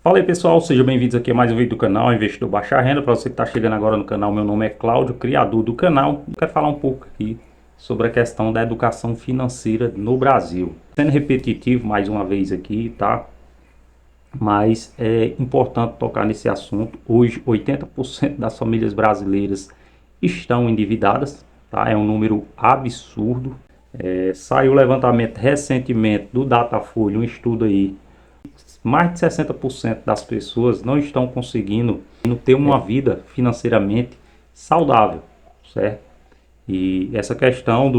Fala aí pessoal, sejam bem-vindos aqui a mais um vídeo do canal Investidor Baixa Renda. Para você que está chegando agora no canal, meu nome é Cláudio, criador do canal. Eu quero falar um pouco aqui sobre a questão da educação financeira no Brasil. Sendo repetitivo mais uma vez aqui, tá? Mas é importante tocar nesse assunto. Hoje, 80% das famílias brasileiras estão endividadas, tá? É um número absurdo. Saiu o levantamento recentemente do Datafolha, um estudo aí. Mais de 60% das pessoas não estão conseguindo ter uma vida financeiramente saudável, certo? E essa questão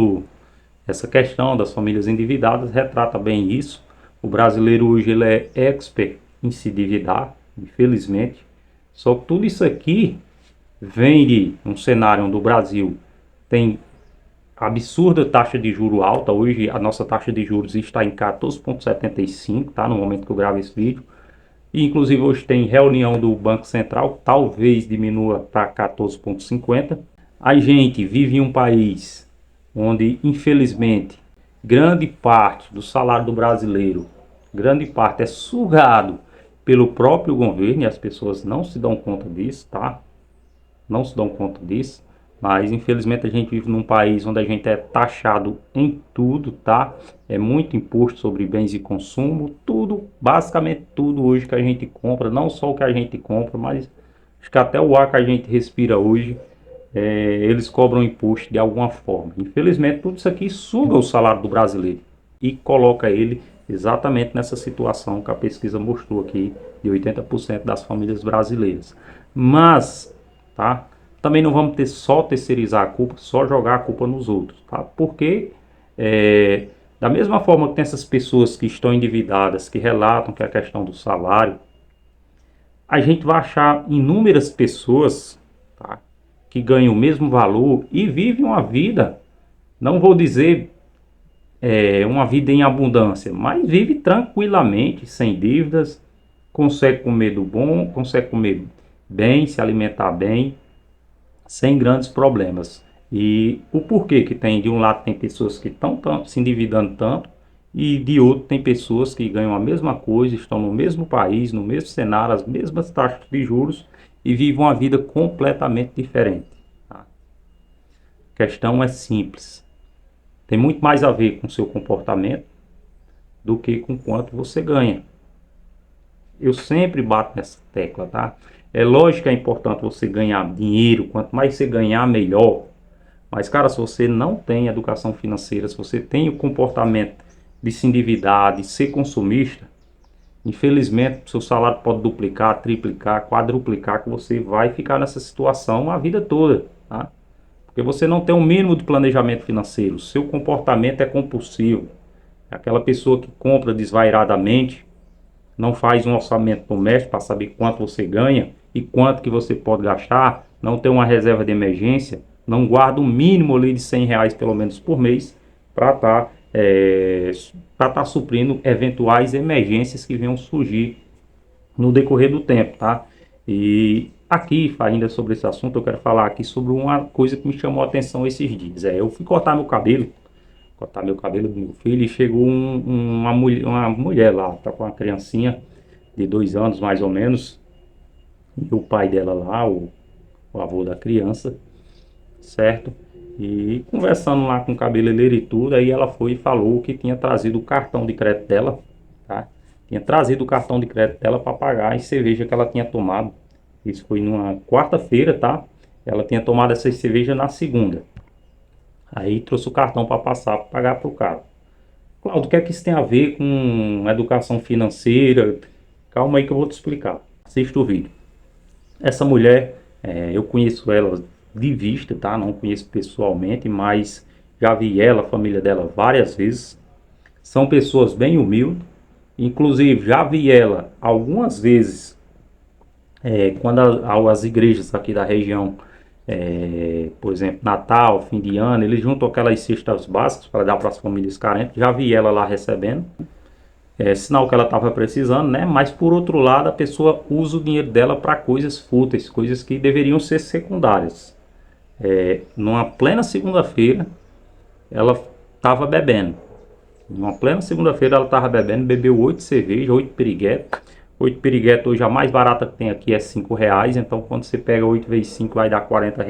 das famílias endividadas retrata bem isso. O brasileiro hoje ele é expert em se endividar, infelizmente. Só que tudo isso aqui vem de um cenário onde o Brasil tem absurda taxa de juro alta. Hoje a nossa taxa de juros está em 14,75, tá? No momento que eu gravo esse vídeo. E, inclusive hoje tem reunião do Banco Central, talvez diminua para 14,50. A gente vive em um país onde, infelizmente, grande parte do salário do brasileiro, grande parte é sugado pelo próprio governo e as pessoas não se dão conta disso, tá? Não se dão conta disso. Mas infelizmente a gente vive num país onde a gente é taxado em tudo, tá? É muito imposto sobre bens de consumo, tudo, basicamente tudo hoje que a gente compra, não só o que a gente compra, mas acho que até o ar que a gente respira hoje, eles cobram imposto de alguma forma. Infelizmente tudo isso aqui suga o salário do brasileiro e coloca ele exatamente nessa situação que a pesquisa mostrou aqui, de 80% das famílias brasileiras. Mas, tá? Também não vamos só terceirizar a culpa, só jogar a culpa nos outros, tá? Porque da mesma forma que tem essas pessoas que estão endividadas, que relatam que é a questão do salário, a gente vai achar inúmeras pessoas, tá, que ganham o mesmo valor e vivem uma vida, não vou dizer uma vida em abundância, mas vive tranquilamente, sem dívidas, consegue comer do bom, consegue comer bem, se alimentar bem, sem grandes problemas. E o porquê que tem, de um lado tem pessoas que estão se endividando tanto, e de outro tem pessoas que ganham a mesma coisa, estão no mesmo país, no mesmo cenário, as mesmas taxas de juros e vivem uma vida completamente diferente. Tá? A questão é simples. Tem muito mais a ver com o seu comportamento do que com quanto você ganha. Eu sempre bato nessa tecla, tá? É lógico que é importante você ganhar dinheiro, quanto mais você ganhar, melhor. Mas, cara, se você não tem educação financeira, se você tem o comportamento de se endividar, de ser consumista, infelizmente, seu salário pode duplicar, triplicar, quadruplicar, que você vai ficar nessa situação a vida toda, tá? Porque você não tem um mínimo de planejamento financeiro, seu comportamento é compulsivo. É aquela pessoa que compra desvairadamente, não faz um orçamento doméstico para saber quanto você ganha e quanto que você pode gastar, não tem uma reserva de emergência, não guarda um mínimo ali de R$ 100 pelo menos por mês para tá suprindo eventuais emergências que venham surgir no decorrer do tempo, tá? E aqui, ainda sobre esse assunto, eu quero falar aqui sobre uma coisa que me chamou a atenção esses dias. Eu fui cortar meu cabelo do meu filho, e chegou uma mulher lá, tá com uma criancinha de 2 anos mais ou menos, e o pai dela lá, o avô da criança, certo? E conversando lá com o cabeleireiro e tudo, aí ela foi e falou que tinha trazido o cartão de crédito dela, tá? Tinha trazido o cartão de crédito dela para pagar a cerveja que ela tinha tomado. Isso foi numa quarta-feira, tá? Ela tinha tomado essa cerveja na segunda. Aí trouxe o cartão para passar, para pagar para o cara. Claudio, o que é que isso tem a ver com educação financeira? Calma aí que eu vou te explicar. Assista o vídeo. Essa mulher, eu conheço ela de vista, tá? Não conheço pessoalmente, mas já vi ela, a família dela várias vezes. São pessoas bem humildes. Inclusive, já vi ela algumas vezes, quando as igrejas aqui da região, por exemplo, Natal, fim de ano, eles juntam aquelas cestas básicas para dar para as famílias carentes. Já vi ela lá recebendo. Sinal que ela estava precisando, né? Mas por outro lado, a pessoa usa o dinheiro dela para coisas fúteis, coisas que deveriam ser secundárias. Numa plena segunda-feira, ela estava bebendo. Numa plena segunda-feira, ela estava bebendo, bebeu 8 cervejas, 8 piriguetes, 8 piriguetos hoje a mais barata que tem aqui é R$ 5. Então quando você pega 8 vezes 5 vai dar R$ 40.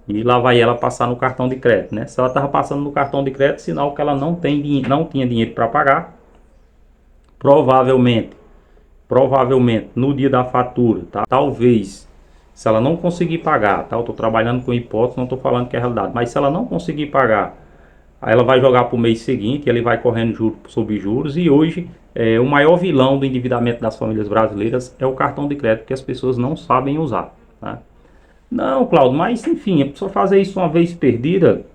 E lá vai ela passar no cartão de crédito, né? Se ela estava passando no cartão de crédito, sinal que ela não tinha dinheiro para pagar. Provavelmente no dia da fatura, tá? Talvez, se ela não conseguir pagar, tá? Eu tô trabalhando com hipótese, não tô falando que é realidade, mas se ela não conseguir pagar, aí ela vai jogar para o mês seguinte, ele vai correndo juros sobre juros. E hoje o maior vilão do endividamento das famílias brasileiras é o cartão de crédito, que as pessoas não sabem usar, tá? Não, Claudio, mas enfim, a pessoa fazer isso uma vez perdida,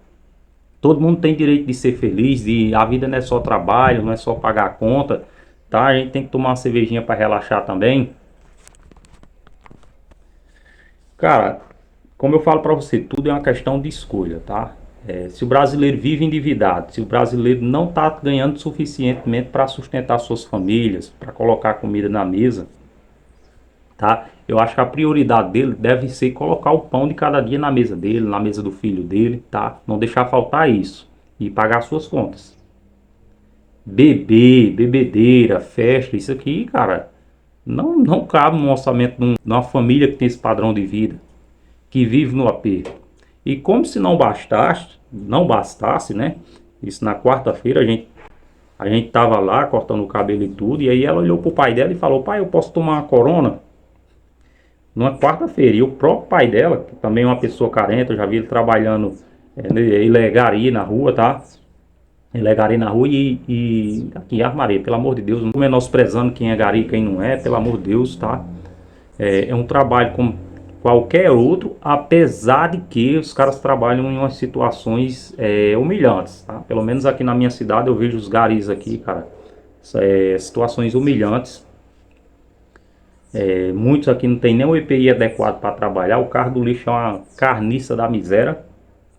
todo mundo tem direito de ser feliz, a vida não é só trabalho, não é só pagar a conta, tá? A gente tem que tomar uma cervejinha para relaxar também. Cara, como eu falo para você, tudo é uma questão de escolha, tá? Se o brasileiro vive endividado, se o brasileiro não está ganhando suficientemente para sustentar suas famílias, para colocar comida na mesa, tá? Eu acho que a prioridade dele deve ser colocar o pão de cada dia na mesa dele, na mesa do filho dele, tá? Não deixar faltar isso e pagar suas contas. Bebedeira, festa, isso aqui, cara, não cabe no orçamento de uma família que tem esse padrão de vida, que vive no aperto. E como se não bastasse, né? Isso na quarta-feira a gente tava lá cortando o cabelo e tudo, e aí ela olhou pro pai dela e falou: pai, eu posso tomar uma corona? Numa quarta-feira. E o próprio pai dela, que também é uma pessoa carente, eu já vi ele trabalhando ilegaria na rua, tá? Ilegaria na rua e aqui em Armaria, pelo amor de Deus, não menosprezando quem é gari e quem não é, pelo amor de Deus, tá? É um trabalho como qualquer outro, apesar de que os caras trabalham em umas situações humilhantes, tá? Pelo menos aqui na minha cidade eu vejo os garis aqui, cara, situações humilhantes. Muitos aqui não tem nem o EPI adequado para trabalhar, o carro do lixo é uma carniça da miséria,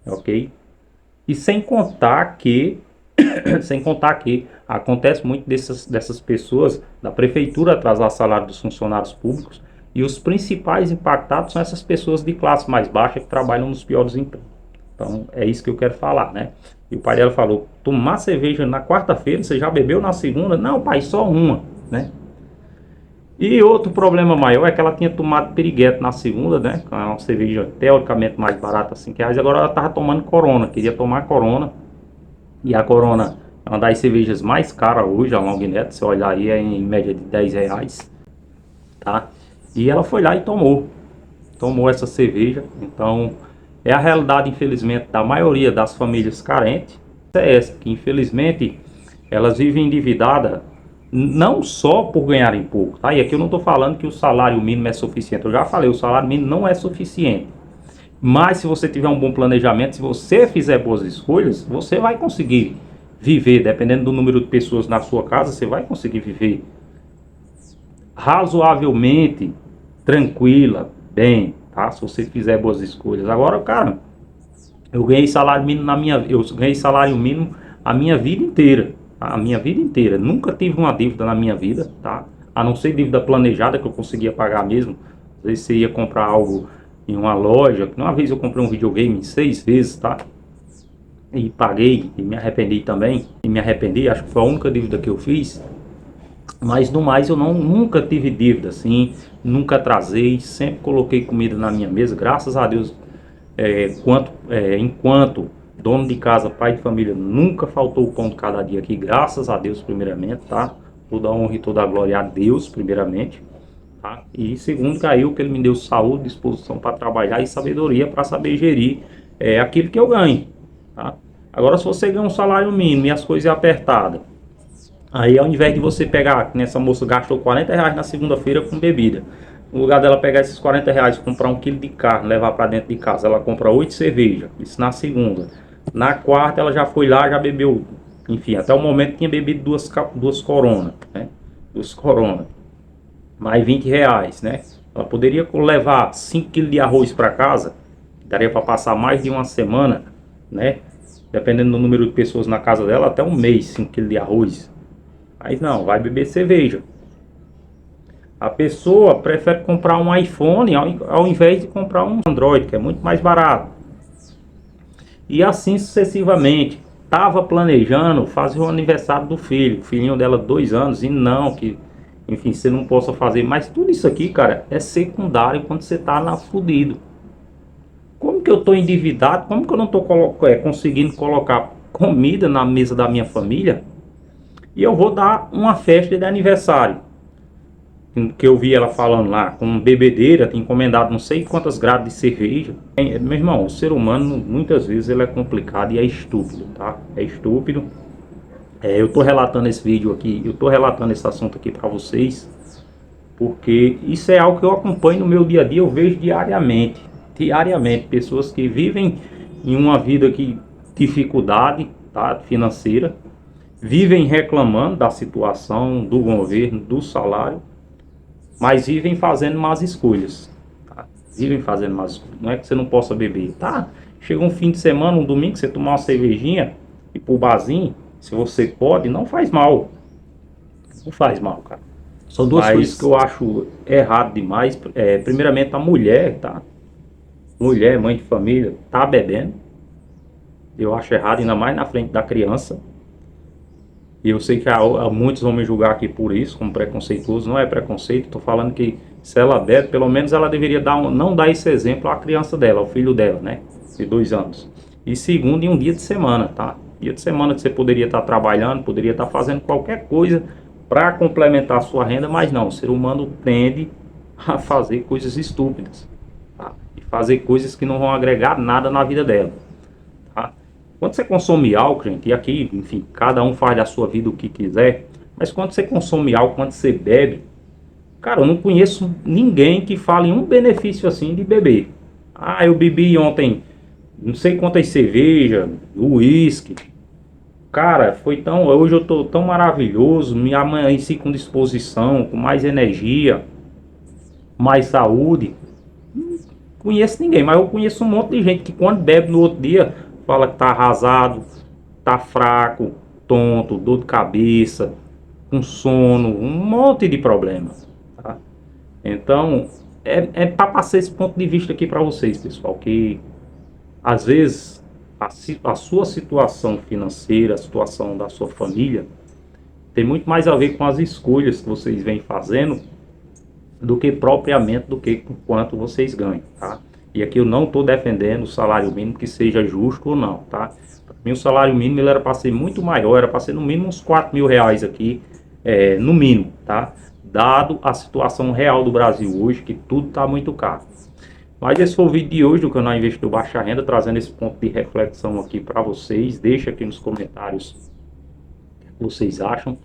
ok? E sem contar que, sem contar que acontece muito dessas pessoas, da prefeitura atrasar salário dos funcionários públicos, e os principais impactados são essas pessoas de classe mais baixa que trabalham nos piores empregos. Então é isso que eu quero falar, né? E o pai dela falou: tomar cerveja na quarta-feira, você já bebeu na segunda? Não, pai, só uma, né? E outro problema maior é que ela tinha tomado piriguete na segunda, né? Que é uma cerveja teoricamente mais barata, R$ 5. Agora ela estava tomando Corona, queria tomar Corona. E a Corona é uma das cervejas mais caras hoje, a Long Neck, se olhar aí é em média de R$ 10, tá? E ela foi lá e tomou essa cerveja. Então é a realidade, infelizmente, da maioria das famílias carentes. É essa, que infelizmente elas vivem endividadas, não só por ganharem pouco, tá? E aqui eu não estou falando que o salário mínimo é suficiente. Eu já falei, o salário mínimo não é suficiente. Mas se você tiver um bom planejamento, se você fizer boas escolhas, você vai conseguir viver, dependendo do número de pessoas na sua casa, você vai conseguir viver razoavelmente tranquila, bem, tá? Se você fizer boas escolhas. Agora, cara, eu ganhei salário mínimo a minha vida inteira, tá? A minha vida inteira. Nunca tive uma dívida na minha vida, tá? A não ser dívida planejada que eu conseguia pagar mesmo. Às vezes você ia comprar algo em uma loja. Uma vez eu comprei um videogame 6 vezes, tá? E paguei e me arrependi também. E me arrependi, acho que foi a única dívida que eu fiz. Mas no mais eu nunca tive dívida assim, nunca atrasei, sempre coloquei comida na minha mesa, graças a Deus. Enquanto dono de casa, pai de família, nunca faltou o pão de cada dia aqui, graças a Deus primeiramente, tá? Toda a honra e toda a glória a Deus primeiramente, tá? E segundo, caiu que ele me deu saúde, disposição para trabalhar e sabedoria para saber gerir aquilo que eu ganho, tá? Agora, se você ganha um salário mínimo e as coisas apertadas, aí ao invés de você pegar, nessa moça gastou R$ 40 na segunda-feira com bebida, no lugar dela pegar esses R$ 40, comprar 1 quilo de carne, levar para dentro de casa, ela compra 8 cervejas, isso na segunda. Na quarta ela já foi lá, já bebeu, enfim, até o momento tinha bebido duas Corona, né? 2 Corona, mais R$ 20, né? Ela poderia levar 5 quilos de arroz para casa, daria para passar mais de uma semana, né? Dependendo do número de pessoas na casa dela, até um mês, 5 quilos de arroz. Mas não, vai beber cerveja. A pessoa prefere comprar um iPhone ao invés de comprar um Android, que é muito mais barato. E assim sucessivamente. Estava planejando fazer o aniversário do filho, o filhinho dela 2 anos, e não, que enfim, você não possa fazer. Mas tudo isso aqui, cara, é secundário quando você tá na fudido. Como que eu tô endividado? Como que eu não tô conseguindo colocar comida na mesa da minha família? E eu vou dar uma festa de aniversário. Que eu vi ela falando lá, com bebedeira, tem encomendado não sei quantas grades de cerveja. Meu irmão, o ser humano muitas vezes ele é complicado e é estúpido, tá? É estúpido. Eu tô relatando esse vídeo aqui, eu tô relatando esse assunto aqui para vocês, porque isso é algo que eu acompanho no meu dia a dia, eu vejo diariamente, pessoas que vivem em uma vida que dificuldade, tá, financeira, vivem reclamando da situação do governo, do salário, mas vivem fazendo más escolhas, tá? Vivem fazendo más escolhas. Não é que você não possa beber, tá? Chega um fim de semana, um domingo, você tomar uma cervejinha e pro barzinho, se você pode, não faz mal. Não faz mal, cara. São duas Mas que coisas. eu acho errado demais, primeiramente a mulher, tá? Mulher, mãe de família, tá bebendo. Eu acho errado, ainda mais na frente da criança. E eu sei que há muitos vão me julgar aqui por isso, como preconceituoso. Não é preconceito, tô falando que se ela bebe, pelo menos ela deveria não dar esse exemplo à criança dela, ao filho dela, né? De 2 anos. E segundo, em um dia de semana, tá? Dia de semana que você poderia estar trabalhando, poderia estar fazendo qualquer coisa para complementar a sua renda, mas não, o ser humano tende a fazer coisas estúpidas, tá? E fazer coisas que não vão agregar nada na vida dela, tá? Quando você consome álcool, gente, e aqui, enfim, cada um faz da sua vida o que quiser, mas quando você consome álcool, quando você bebe, cara, eu não conheço ninguém que fale um benefício assim de beber. Ah, eu bebi ontem não sei quantas cerveja, uísque. Cara, foi tão. Hoje eu tô tão maravilhoso, me amanheci com disposição, com mais energia, mais saúde. Conheço ninguém, mas eu conheço um monte de gente que quando bebe no outro dia fala que tá arrasado, tá fraco, tonto, dor de cabeça, com sono, um monte de problemas, tá? Então, é para passar esse ponto de vista aqui para vocês, pessoal, que às vezes a sua situação financeira, a situação da sua família, tem muito mais a ver com as escolhas que vocês vêm fazendo do que propriamente do que com quanto vocês ganham, tá? E aqui eu não estou defendendo o salário mínimo que seja justo ou não, tá? Para mim o salário mínimo ele era para ser muito maior, era para ser no mínimo uns 4 mil reais aqui, no mínimo, tá? Dado a situação real do Brasil hoje, que tudo está muito caro. Mas esse foi o vídeo de hoje do canal Investidor Baixa Renda, trazendo esse ponto de reflexão aqui para vocês. Deixa aqui nos comentários o que vocês acham,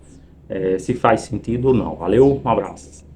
se faz sentido ou não. Valeu, um abraço.